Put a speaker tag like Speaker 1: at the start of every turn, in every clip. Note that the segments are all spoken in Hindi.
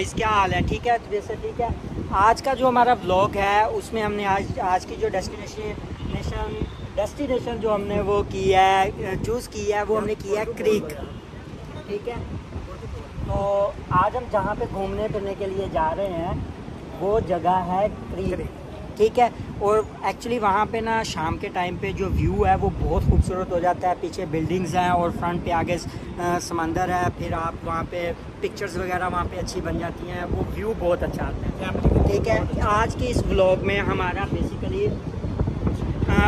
Speaker 1: गाइस, क्या हाल है? ठीक है, वैसे ठीक है। आज का जो हमारा व्लॉग है उसमें हमने आज की जो डेस्टिनेशन जो हमने वो की है, चूज़ की है, वो हमने की है क्रीक। ठीक है, तो आज हम जहाँ पे घूमने फिरने के लिए जा रहे हैं वो जगह है क्रीक। ठीक है, और एक्चुअली वहाँ पे ना शाम के टाइम पे जो व्यू है वो बहुत खूबसूरत हो जाता है। पीछे बिल्डिंग्स हैं और फ्रंट पे आगे समंदर है, फिर आप वहाँ पे पिक्चर्स वगैरह वहाँ पे अच्छी बन जाती हैं, वो व्यू बहुत अच्छा आता है। ठीक है, आज की इस व्लॉग में हमारा बेसिकली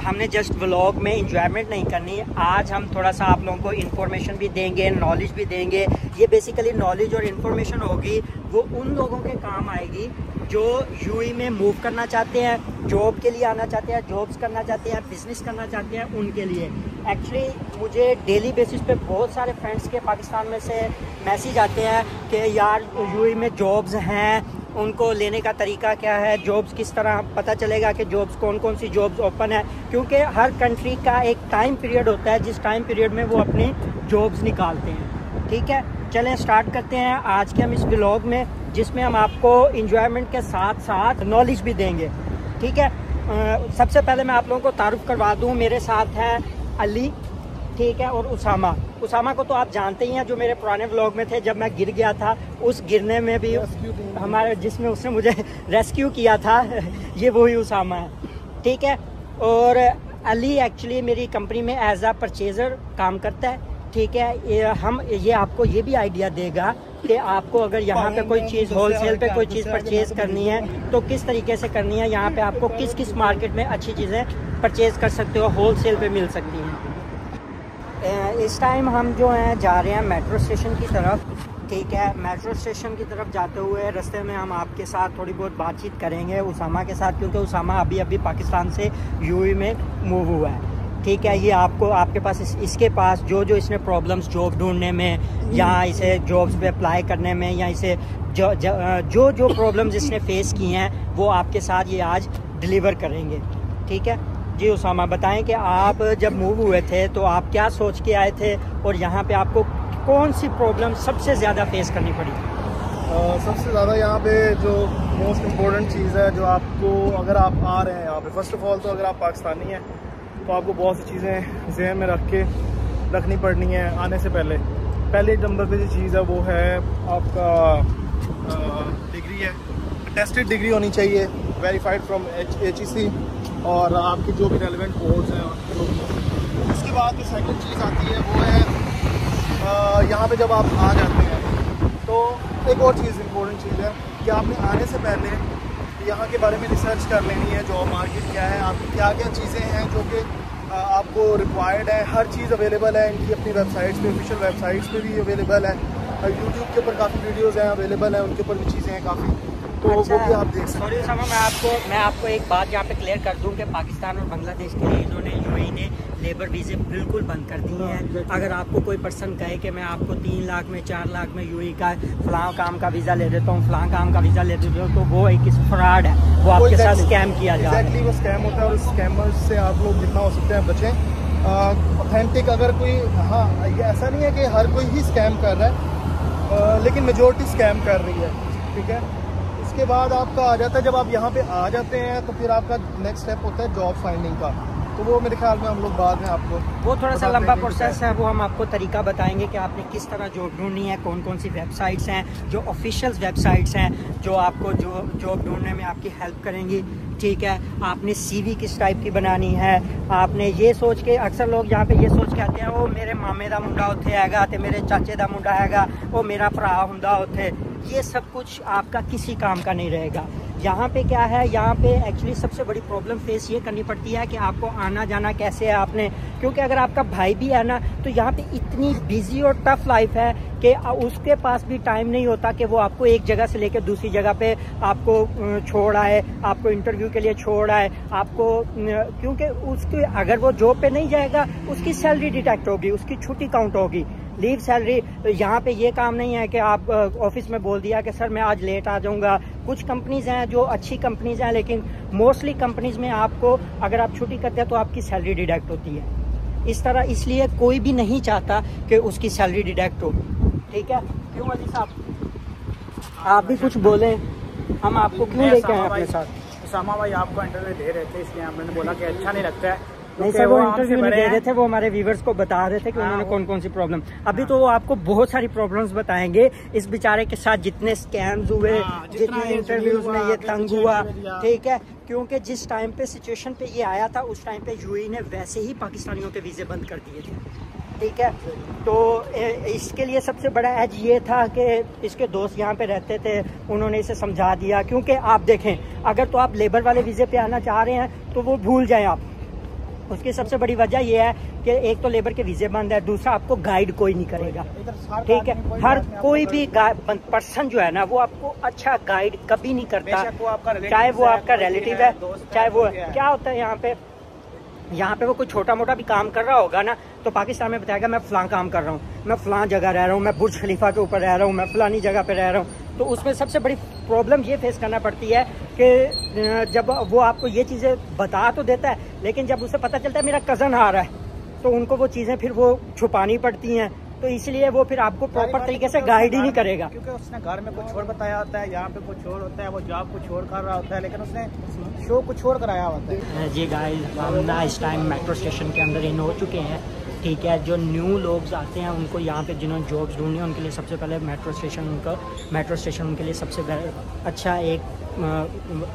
Speaker 1: हमने जस्ट व्लॉग में इंजॉयमेंट नहीं करनी, आज हम थोड़ा सा आप लोगों को इन्फॉर्मेशन भी देंगे, नॉलेज भी देंगे। ये बेसिकली नॉलेज और इन्फॉर्मेशन होगी वो उन लोगों के काम आएगी जो यूएई में मूव करना चाहते हैं, जॉब के लिए आना चाहते हैं, जॉब्स करना चाहते हैं, बिजनेस करना चाहते हैं, उनके लिए। एक्चुअली मुझे डेली बेसिस पे बहुत सारे फ्रेंड्स के पाकिस्तान में से मैसेज आते हैं कि यार यूएई में जॉब्स हैं, उनको लेने का तरीका क्या है, जॉब्स किस तरह पता चलेगा कि जॉब्स कौन कौन सी जॉब्स ओपन है, क्योंकि हर कंट्री का एक टाइम पीरियड होता है जिस टाइम पीरियड में वो अपनी जॉब्स निकालते हैं। ठीक है, चलें स्टार्ट करते हैं आज के हम इस व्लॉग में, जिसमें हम आपको इंजॉयमेंट के साथ साथ नॉलेज भी देंगे। ठीक है, सबसे पहले मैं आप लोगों को तारुफ करवा दूं, मेरे साथ हैं अली, ठीक है, और उसामा को तो आप जानते ही हैं, जो मेरे पुराने व्लॉग में थे जब मैं गिर गया था, उस गिरने में भी हमारे जिसमें उसने मुझे रेस्क्यू किया था ये वही उसामा है। ठीक है, और अली एक्चुअली मेरी कंपनी में एज आ परचेज़र काम करता है। ठीक है, ये आपको ये भी आइडिया देगा कि आपको अगर यहाँ पे कोई चीज़ होलसेल पे कोई चीज़ परचेज़ करनी है तो किस तरीके से करनी है, यहाँ पे आपको किस किस मार्केट में अच्छी चीज़ें परचेज़ कर सकते हो, होलसेल पे मिल सकती हैं। इस टाइम हम जो हैं जा रहे हैं मेट्रो स्टेशन की तरफ। ठीक है, मेट्रो स्टेशन की तरफ जाते हुए रास्ते में हम आपके साथ थोड़ी बहुत बातचीत करेंगे उसामा के साथ, क्योंकि उसामा अभी पाकिस्तान से यूएई में मूव हुआ है। ठीक है, ये आपके पास इसके पास जो इसने प्रॉब्लम्स जॉब ढूंढने में या इसे जॉब्स पे अप्लाई करने में या इसे जो प्रॉब्लम्स इसने फेस की हैं वो आपके साथ ये आज डिलीवर करेंगे। ठीक है जी, उसामा बताएं कि आप जब मूव हुए थे तो आप क्या सोच के आए थे और यहाँ पे आपको कौन सी प्रॉब्लम सबसे ज़्यादा फेस करनी पड़ी?
Speaker 2: सबसे ज़्यादा यहाँ पे जो मोस्ट इम्पोर्टेंट चीज़ है जो आपको, अगर आप आ रहे हैं यहाँ पे, फर्स्ट ऑफ ऑल तो अगर आप पाकिस्तानी हैं तो आपको बहुत सी चीज़ें ज़हन में रखनी पड़नी है आने से पहले। पहले नंबर पे जो चीज़ है वो है आपका डिग्री है, टेस्टेड डिग्री होनी चाहिए, वेरीफाइड फ्रॉम HEC, और आपके जो भी रेलिवेंट कोर्स हैं। उसके बाद जो सेकंड चीज़ आती है वो है यहाँ पे जब आप आ जाते हैं तो एक और चीज़ इम्पोर्टेंट चीज़ है कि आपने आने से पहले यहाँ के बारे में रिसर्च कर लेनी है, जॉब मार्केट क्या है, आपकी क्या क्या चीज़ें हैं जो कि आपको रिक्वायर्ड है। हर चीज़ अवेलेबल है इनकी अपनी वेबसाइट्स पे, ऑफिशियल वेबसाइट्स पे भी अवेलेबल है, यूट्यूब के ऊपर काफ़ी वीडियोज़ हैं अवेलेबल हैं, उनके ऊपर भी चीज़ें हैं काफ़ी, तो
Speaker 1: अच्छा,
Speaker 2: वो भी आप देख सकते हैं।
Speaker 1: सॉरी उसामा, मैं आपको एक बात यहाँ पे क्लियर कर दूँ कि पाकिस्तान और बांग्लादेश के लिए इन्होंने यूएई ने लेबर वीज़े बिल्कुल बंद कर दी हैं। अगर आपको कोई पर्सन कहे कि मैं आपको 3 लाख में 4 लाख में यूएई का फलां काम का वीज़ा ले देता हूँ, फलां काम का वीज़ा ले देता हूँ, तो वो एक फ्रॉड है, वो आपके साथ स्कैम किया जा रहा है।
Speaker 2: एग्जैक्टली, वो स्कैम होता है और स्कैमर्स से आप लोग जितना हो सकते हैं बचें। ऑथेंटिक अगर कोई, हाँ ये ऐसा नहीं है कि हर कोई ही स्कैम कर रहा है, लेकिन मेजोरिटी स्कैम कर रही है। ठीक है, उसके बाद आपका आ जाता है, जब आप यहाँ पे आ जाते हैं तो फिर आपका नेक्स्ट स्टेप होता है जॉब फाइंडिंग का, तो वो मेरे ख्याल में हम लोग बाद में आपको
Speaker 1: वो थोड़ा सा लंबा प्रोसेस है, वो हम आपको तरीका बताएंगे कि आपने किस तरह जॉब ढूंढनी है, कौन कौन सी वेबसाइट्स हैं जो ऑफिशियल वेबसाइट्स हैं जो आपको जॉब ढूंढने में आपकी हेल्प करेंगी। ठीक है, आपने CV किस टाइप की बनानी है, आपने ये सोच के, अक्सर लोग यहाँ पे ये सोच के आते हैं वो मेरे मामे दा मुंडा उत्थे हैगा ते मेरे चाचे दा मुंडा हैगा, वो मेरा भरा हुंदा उत्थे, ये सब कुछ आपका किसी काम का नहीं रहेगा। यहाँ पे क्या है, यहाँ पे एक्चुअली सबसे बड़ी प्रॉब्लम फेस ये करनी पड़ती है कि आपको आना जाना कैसे है आपने, क्योंकि अगर आपका भाई भी है ना तो यहाँ पे इतनी बिजी और टफ लाइफ है कि उसके पास भी टाइम नहीं होता कि वो आपको एक जगह से लेकर दूसरी जगह पे आपको छोड़ आए, आपको इंटरव्यू के लिए छोड़ आए, आपको, क्योंकि उसके अगर वो जॉब पे नहीं जाएगा उसकी सैलरी डिटेक्ट होगी, उसकी छुट्टी काउंट होगी, लीव सैलरी। यहाँ पे ये काम नहीं है कि आप ऑफिस में बोल दिया कि सर मैं आज लेट आ जाऊँगा। कुछ कंपनीज हैं जो अच्छी कंपनीज हैं, लेकिन मोस्टली कंपनीज में आपको अगर आप छुट्टी करते हैं तो आपकी सैलरी डिडक्ट होती है। इस तरह, इसलिए कोई भी नहीं चाहता कि उसकी सैलरी डिडक्ट हो। ठीक है, क्यों अली साहब? आप भी कुछ बोलें, हम आपको क्यों लेके आए अपने साथ?
Speaker 3: उसामा भाई आपको इंटरव्यू दे रहे थे, इसलिए हमने बोला कि अच्छा नहीं लगता है।
Speaker 1: नहीं सर, वो इंटरव्यू नहीं दे रहे थे, वो हमारे व्यूवर्स को बता रहे थे कि उन्होंने कौन कौन सी प्रॉब्लम। अभी तो वो आपको बहुत सारी प्रॉब्लम्स बताएंगे इस बेचारे के साथ, जितने स्कैम्स हुए, जितने इंटरव्यूज में ये तंग हुआ, ठीक है। क्योंकि जिस टाइम पे सिचुएशन पे ये आया था, उस टाइम पे यूएई ने वैसे ही पाकिस्तानियों के वीज़े बंद कर दिए थे, ठीक है। तो इसके लिए सबसे बड़ा एज ये था कि इसके दोस्त यहाँ पे रहते थे, उन्होंने इसे समझा दिया। क्योंकि आप देखें, अगर तो आप लेबर वाले वीज़े पे आना चाह रहे हैं तो वो भूल जाएं आप। उसकी सबसे बड़ी वजह यह है कि एक तो लेबर के वीज़े बंद है, दूसरा आपको गाइड कोई नहीं करेगा, ठीक है। हर कोई भी पर्सन जो है ना, वो आपको अच्छा गाइड कभी नहीं करता, चाहे वो आपका रिलेटिव है, चाहे वो क्या होता है यहाँ पे वो कोई छोटा मोटा भी काम कर रहा होगा ना, तो पाकिस्तान में बताएगा मैं फलां काम कर रहा हूँ, मैं फलां जगह रह रहा हूँ, मैं बुर्ज खलीफा के ऊपर रह रहा हूँ, मैं फलानी जगह पे रह रहा हूँ। तो उसमें सबसे बड़ी प्रॉब्लम ये फेस करना पड़ती है कि जब वो आपको ये चीज़ें बता तो देता है, लेकिन जब उसे पता चलता है मेरा कज़न आ रहा है, तो उनको वो चीज़ें फिर वो छुपानी पड़ती हैं। तो इसलिए वो फिर आपको प्रॉपर तरीके से गाइड ही नहीं करेगा,
Speaker 3: क्योंकि उसने घर में कुछ और बताया होता है, यहाँ पे कुछ और होता है, वो जॉब कुछ और कर रहा होता है, लेकिन उसने शो कुछ और कराया होता है।
Speaker 1: जी गाइस, हम ना इस टाइम मेट्रो स्टेशन के अंदर इन हो चुके हैं, ठीक है। जो न्यू लोग आते हैं उनको यहाँ पे, जिन्होंने जॉब्स ढूंढनी है, उनके लिए सबसे पहले मेट्रो स्टेशन उनके लिए सबसे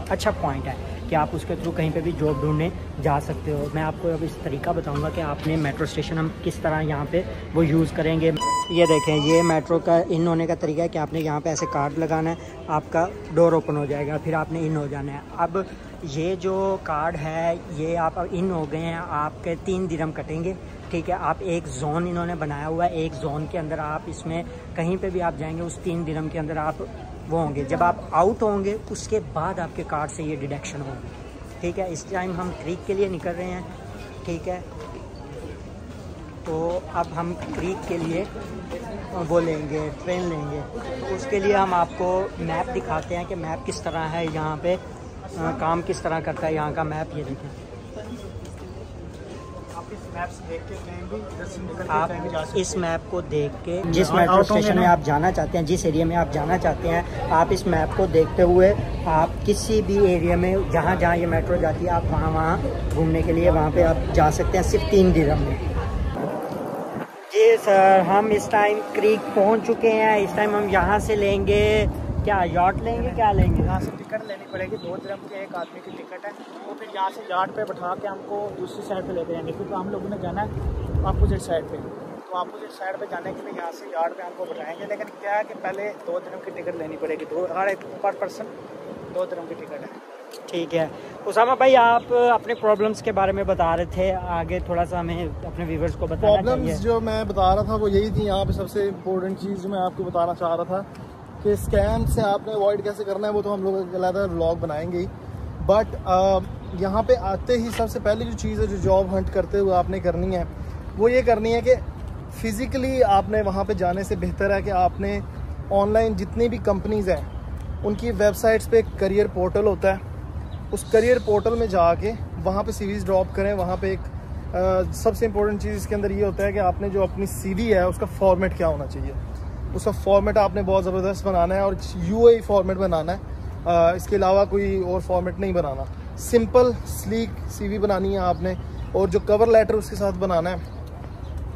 Speaker 1: अच्छा पॉइंट है कि आप उसके थ्रू कहीं पे भी जॉब ढूंढने जा सकते हो। मैं आपको अब इस तरीका बताऊंगा कि आपने मेट्रो स्टेशन हम किस तरह यहाँ पे वो यूज़ करेंगे। ये देखें, ये मेट्रो का इन होने का तरीका है कि आपने यहाँ पे ऐसे कार्ड लगाना है, आपका डोर ओपन हो जाएगा, फिर आपने इन हो जाना है। अब ये जो कार्ड है, ये आप अब इन हो गए हैं, आपके 3 दिरहम कटेंगे, ठीक है। आप एक जोन इन्होंने बनाया हुआ है, एक जोन के अंदर आप इसमें कहीं पे भी आप जाएंगे, उस 3 दिरहम के अंदर आप वो होंगे। जब आप आउट होंगे उसके बाद आपके कार्ड से ये डिडक्शन होगी, ठीक है। इस टाइम हम क्रीक के लिए निकल रहे हैं, ठीक है। तो अब हम क्रीक के लिए वो लेंगे, ट्रेन लेंगे। तो उसके लिए हम आपको मैप दिखाते हैं कि मैप किस तरह है, यहाँ पे काम किस तरह करता है यहाँ का मैप। ये देखें, आप इस मैप को देख के जिस मेट्रो स्टेशन में आप जाना चाहते हैं, जिस एरिया में आप जाना चाहते हैं, आप इस मैप को देखते हुए आप किसी भी एरिया में जहाँ ये मेट्रो जाती है, आप वहाँ घूमने के लिए वहाँ पे आप जा सकते हैं, सिर्फ 3 दिरहम में। जी सर, हम इस टाइम क्रीक पहुँच चुके हैं। इस टाइम हम यहाँ से लेंगे क्या, यार्ड लेंगे, क्या लेंगे?
Speaker 3: यहाँ से टिकट लेनी पड़ेगी, 2 दिरहम की एक आदमी की टिकट है। तो फिर यहाँ से यार्ड पे बैठा के हमको दूसरी साइड पे लेके जाएंगे, क्योंकि हम लोगों ने जाना है अपोजिट साइड पे। तो अपोजिट साइड पे जाने के लिए यहाँ से यार्ड पे हमको बैठाएंगे, लेकिन क्या है कि पहले 2 दिरहम की टिकट लेनी पड़ेगी, हर एक पर पर्सन 2 दिरहम की टिकट है,
Speaker 1: ठीक है। उसामा भाई, आप अपने प्रॉब्लम्स के बारे में बता रहे थे, आगे थोड़ा सा हमें अपने व्यूवर्स को बताना चाहिए।
Speaker 2: प्रॉब्लम्स जो मैं बता रहा था वो यही थी। यहाँ पे सबसे इम्पोर्टेंट चीज़ जो मैं आपको बताना चाह रहा था कि स्कैम से आपने अवॉइड कैसे करना है, वो तो हम लोग अलग व्लॉग बनाएंगे ही। बट यहाँ पे आते ही सबसे पहली जो चीज़ है जो जॉब हंट करते हुए आपने करनी है, वो ये करनी है कि फ़िज़िकली आपने वहाँ पे जाने से बेहतर है कि आपने ऑनलाइन जितनी भी कंपनीज़ हैं उनकी वेबसाइट्स पे एक करियर पोर्टल होता है, उस करियर पोर्टल में जाके वहाँ पे सीवीज़ ड्रॉप करें। वहाँ पे एक सबसे इम्पोर्टेंट चीज़ इसके अंदर ये होता है कि आपने जो अपनी सीवी है उसका फॉर्मेट क्या होना चाहिए। उसका फॉर्मेट आपने बहुत ज़बरदस्त बनाना है और यूएई फॉर्मेट बनाना है, इसके अलावा कोई और फॉर्मेट नहीं बनाना। सिंपल स्लीक सीवी बनानी है आपने, और जो कवर लेटर उसके साथ बनाना है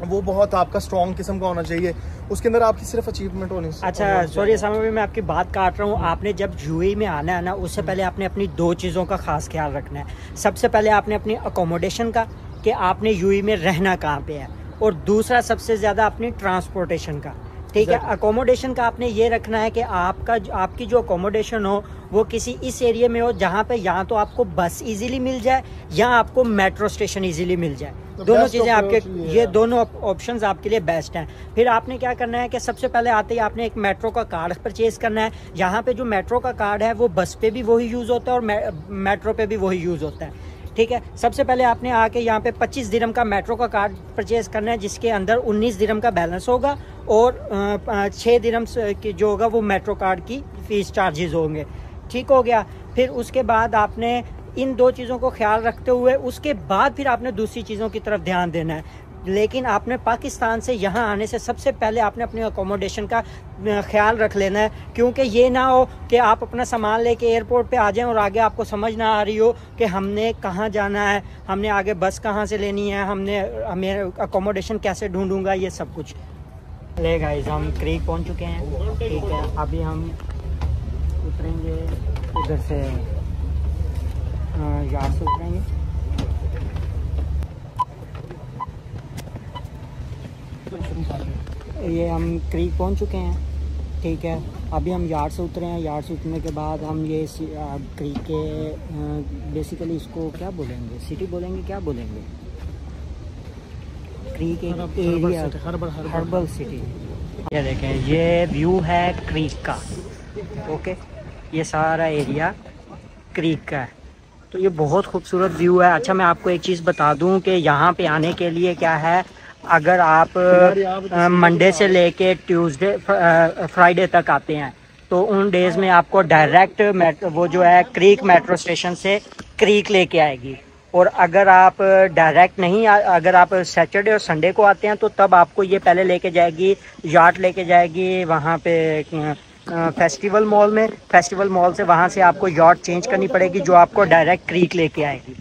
Speaker 2: वो बहुत आपका स्ट्रॉन्ग किस्म का होना चाहिए। उसके अंदर आपकी सिर्फ अचीवमेंट होनी चाहिए।
Speaker 1: अच्छा सॉरी सामा भाई, मैं आपकी बात काट रहा हूँ। आपने जब यूएई में आना है ना, उससे पहले आपने अपनी 2 चीज़ों का खास ख्याल रखना है। सबसे पहले आपने अपनी अकोमोडेशन का, कि आपने यूएई में रहना कहाँ पे है, और दूसरा सबसे ज़्यादा अपनी ट्रांसपोर्टेशन का, ठीक है। अकोमोडेशन का आपने ये रखना है कि आपकी जो अकोमोडेशन हो वो किसी इस एरिया में हो जहाँ पे या तो आपको बस इजीली मिल जाए या आपको मेट्रो स्टेशन इजीली मिल जाए। दोनों चीज़ें आपके, ये दोनों ऑप्शंस आपके लिए बेस्ट हैं। फिर आपने क्या करना है कि सबसे पहले आते ही आपने एक मेट्रो का कार्ड परचेज करना है। यहाँ पे जो मेट्रो का कार्ड है वो बस पे भी वही यूज़ होता है और मेट्रो पे भी वही यूज़ होता है, ठीक है। सबसे पहले आपने आके यहाँ पे 25 दिरहम का मेट्रो का कार्ड परचेज करना है, जिसके अंदर 19 दिरहम का बैलेंस होगा और 6 दिरहम की जो होगा वो मेट्रो कार्ड की फीस चार्जेस होंगे, ठीक हो गया। फिर उसके बाद आपने इन 2 चीज़ों को ख्याल रखते हुए उसके बाद फिर आपने दूसरी चीज़ों की तरफ ध्यान देना है। लेकिन आपने पाकिस्तान से यहाँ आने से सबसे पहले आपने अपने अकोमोडेशन का ख्याल रख लेना है, क्योंकि ये ना हो कि आप अपना सामान लेके एयरपोर्ट पे आ जाएं और आगे आपको समझ ना आ रही हो कि हमने कहाँ जाना है, हमने आगे बस कहाँ से लेनी है, हमें अकोमोडेशन कैसे ढूंढूंगा, ये सब कुछ। ले गाइस, हम क्रीक पहुँच चुके हैं। ठीक है, अभी हम उतरेंगे इधर से, यार्ड से उतरेंगे। ये हम क्रीक पहुंच चुके हैं। ठीक है, अभी हम यार्ड से उतरे हैं। यार्ड से उतरने के बाद हम ये क्रीक के बेसिकली इसको क्या बोलेंगे, सिटी बोलेंगे, क्या बोलेंगे, क्रीक एक एरिया, हर्बल सिटी। ये देखें, ये व्यू है क्रीक का। ओके, ये सारा एरिया क्रीक का है, तो ये बहुत खूबसूरत व्यू है। अच्छा, मैं आपको एक चीज़ बता दूं कि यहाँ पे आने के लिए क्या है, अगर आप मंडे से लेके ट्यूसडे फ्राइडे तक आते हैं तो उन डेज़ में आपको डायरेक्ट वो जो है क्रीक मेट्रो स्टेशन से क्रीक लेके आएगी। और अगर आप डायरेक्ट नहीं अगर आप सैटरडे और संडे को आते हैं तो तब आपको ये पहले लेके जाएगी, यार्ड लेके जाएगी वहाँ पे फेस्टिवल मॉल में। फेस्टिवल मॉल से वहाँ से आपको यार्ड चेंज करनी पड़ेगी जो आपको डायरेक्ट क्रीक लेके आएगी।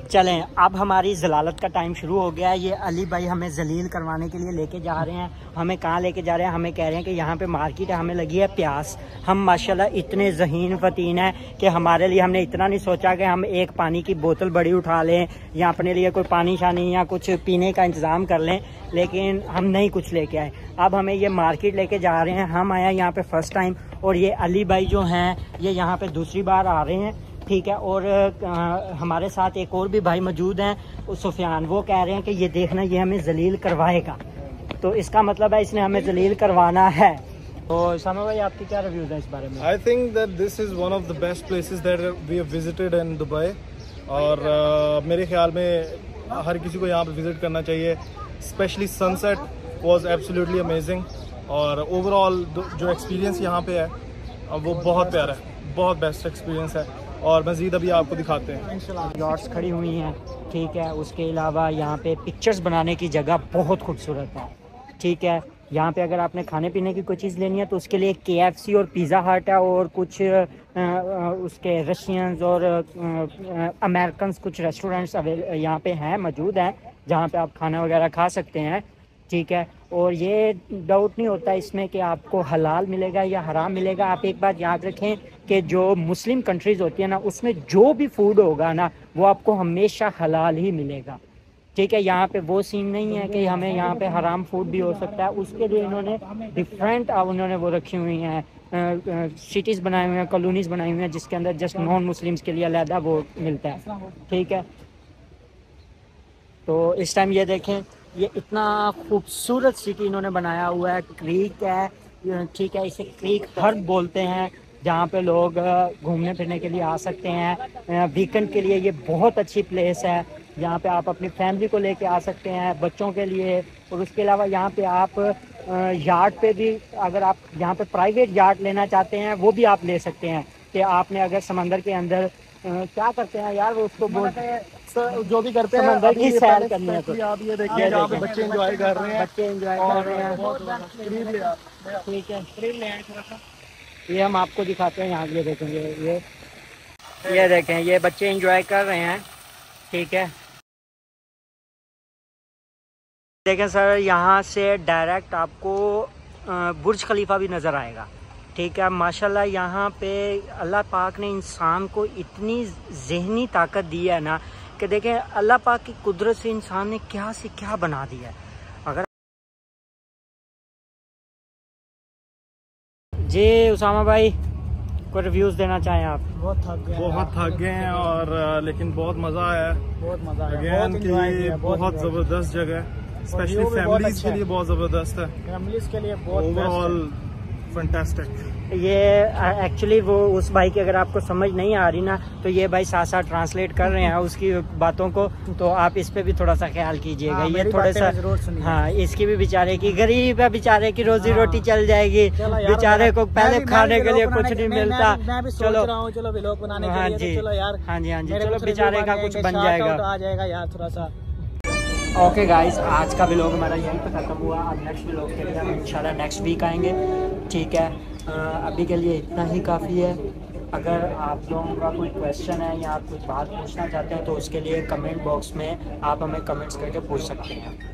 Speaker 1: चलें, अब हमारी जलालत का टाइम शुरू हो गया है। ये अली भाई हमें जलील करवाने के लिए लेके जा रहे हैं। हमें कहाँ लेके जा रहे हैं, हमें कह रहे हैं कि यहाँ पे मार्केट है, हमें लगी है प्यास। हम माशाल्लाह इतने ज़हीन फतीन हैं कि हमारे लिए हमने इतना नहीं सोचा कि हम एक पानी की बोतल बड़ी उठा लें या अपने लिए कोई पानी शानी या कुछ पीने का इंतज़ाम कर लें, लेकिन हम नहीं कुछ लेके आए। अब हमें ये मार्केट लेके जा रहे हैं। हम आए यहाँ पे फर्स्ट टाइम और ये अली भाई जो हैं ये यहाँ पे दूसरी बार आ रहे हैं। ठीक है, और हमारे साथ एक और भी भाई मौजूद हैं, सुफियान। वो कह रहे हैं कि ये देखना, ये हमें जलील करवाएगा, तो इसका मतलब है इसने हमें जलील करवाना है। तो सामा भाई, आपकी क्या रिव्यूज है इस बारे में?
Speaker 2: I think that this is one of the best places that we have visited in Dubai, और मेरे ख्याल में हर किसी को यहाँ पे विजिट करना चाहिए। Specially sunset was absolutely amazing, और ओवरऑल जो एक्सपीरियंस यहाँ पे है वो बहुत प्यारा है, बहुत बेस्ट एक्सपीरियंस है। और मज़ीद अभी आपको दिखाते हैं।
Speaker 1: यार्ड्स खड़ी हुई हैं। ठीक है, उसके अलावा यहाँ पे पिक्चर्स बनाने की जगह बहुत खूबसूरत है। ठीक है, यहाँ पे अगर आपने खाने पीने की कोई चीज़ लेनी है तो उसके लिए KFC और पिज़्ज़ा हट है, और कुछ उसके रशियंस और अमेरिकन्स कुछ रेस्टोरेंट्स यहाँ पे हैं, मौजूद हैं, जहाँ पे आप खाना वगैरह खा सकते हैं। ठीक है, और ये डाउट नहीं होता इसमें कि आपको हलाल मिलेगा या हराम मिलेगा। आप एक बात याद रखें कि जो मुस्लिम कंट्रीज़ होती है ना, उसमें जो भी फूड होगा ना वो आपको हमेशा हलाल ही मिलेगा। ठीक है, यहाँ पे वो सीन नहीं है कि हमें यहाँ पे हराम फूड भी हो सकता है। उसके लिए इन्होंने डिफरेंट उन्होंने वो रखी हुई हैं, सिटीज़ बनाई हुई हैं, कॉलोनीज़ बनाई हुई हैं, जिसके अंदर जस्ट नॉन मुस्लिम्स के लिए अलहदा वो मिलता है। ठीक है, तो इस टाइम ये देखें, ये इतना खूबसूरत सिटी इन्होंने बनाया हुआ है। क्रीक है, ठीक है, इसे क्रीक हर्ब बोलते हैं, जहाँ पे लोग घूमने फिरने के लिए आ सकते हैं। वीकेंड के लिए ये बहुत अच्छी प्लेस है। यहाँ पे आप अपनी फैमिली को लेके आ सकते हैं, बच्चों के लिए। और उसके अलावा यहाँ पे आप यार्ड पे भी, अगर आप यहाँ पे प्राइवेट यार्ड लेना चाहते हैं वो भी आप ले सकते हैं। कि आपने अगर समंदर के अंदर क्या करते हैं यार, वो उसको बोलते हैं
Speaker 2: जो भी करते हैं
Speaker 1: समंदर की सैर करनी है। तो
Speaker 2: आप ये देखिए, यहाँ पे बच्चे एंजॉय कर रहे हैं,
Speaker 1: बच्चे एंजॉय कर रहे हैं। ठीक है, ये हम आपको दिखाते हैं। यहाँ ये देखेंगे, ये देखें, ये बच्चे एंजॉय कर रहे हैं। ठीक है, देखें सर, यहाँ से डायरेक्ट आपको बुर्ज खलीफा भी नज़र आएगा। ठीक है, माशाल्लाह यहाँ पे अल्लाह पाक ने इंसान को इतनी ज़हनी ताकत दी है ना कि देखें अल्लाह पाक की कुदरत से इंसान ने क्या से क्या बना दिया है। अगर जी उसामा भाई कोई रिव्यूज़ देना चाहें आप?
Speaker 3: बहुत
Speaker 2: थक गए हैं, और लेकिन बहुत मज़ा आया है।
Speaker 3: बहुत मज़ा आया,
Speaker 2: अगेन की बहुत ज़बरदस्त जगह है, स्पेशली फैमिलीज के लिए बहुत ज़बरदस्त है।
Speaker 3: फैमिलीज के लिए बहुत
Speaker 2: ओवरऑल फैंटास्टिक।
Speaker 1: ये एक्चुअली वो उस भाई की अगर आपको समझ नहीं आ रही ना, तो ये भाई साथ साथ ट्रांसलेट कर रहे हैं उसकी बातों को, तो आप इस पे भी थोड़ा सा ख्याल कीजिएगा। ये थोड़ा सा, हाँ, इसकी भी बेचारे की, गरीब है बेचारे की, रोजी रोटी चल जाएगी, बेचारे को पहले खाने के लिए कुछ नहीं मिलता। चलो
Speaker 3: व्लॉग बनाने
Speaker 1: हाँ जी,
Speaker 3: चलो यार,
Speaker 1: हाँ जी, हाँ जी, चलो बेचारे का कुछ बन जाएगा,
Speaker 3: आ जाएगा यार थोड़ा सा।
Speaker 1: ओके गाइस, आज का व्लॉग हमारा यहीं पे ख़त्म हुआ। अब नेक्स्ट व्लॉग के लिए हम इंशाल्लाह नेक्स्ट वीक आएंगे, ठीक है। अभी के लिए इतना ही काफ़ी है। अगर आप लोगों का कोई क्वेश्चन है या आप कुछ बात पूछना चाहते हैं तो उसके लिए कमेंट बॉक्स में आप हमें कमेंट्स करके पूछ सकते हैं।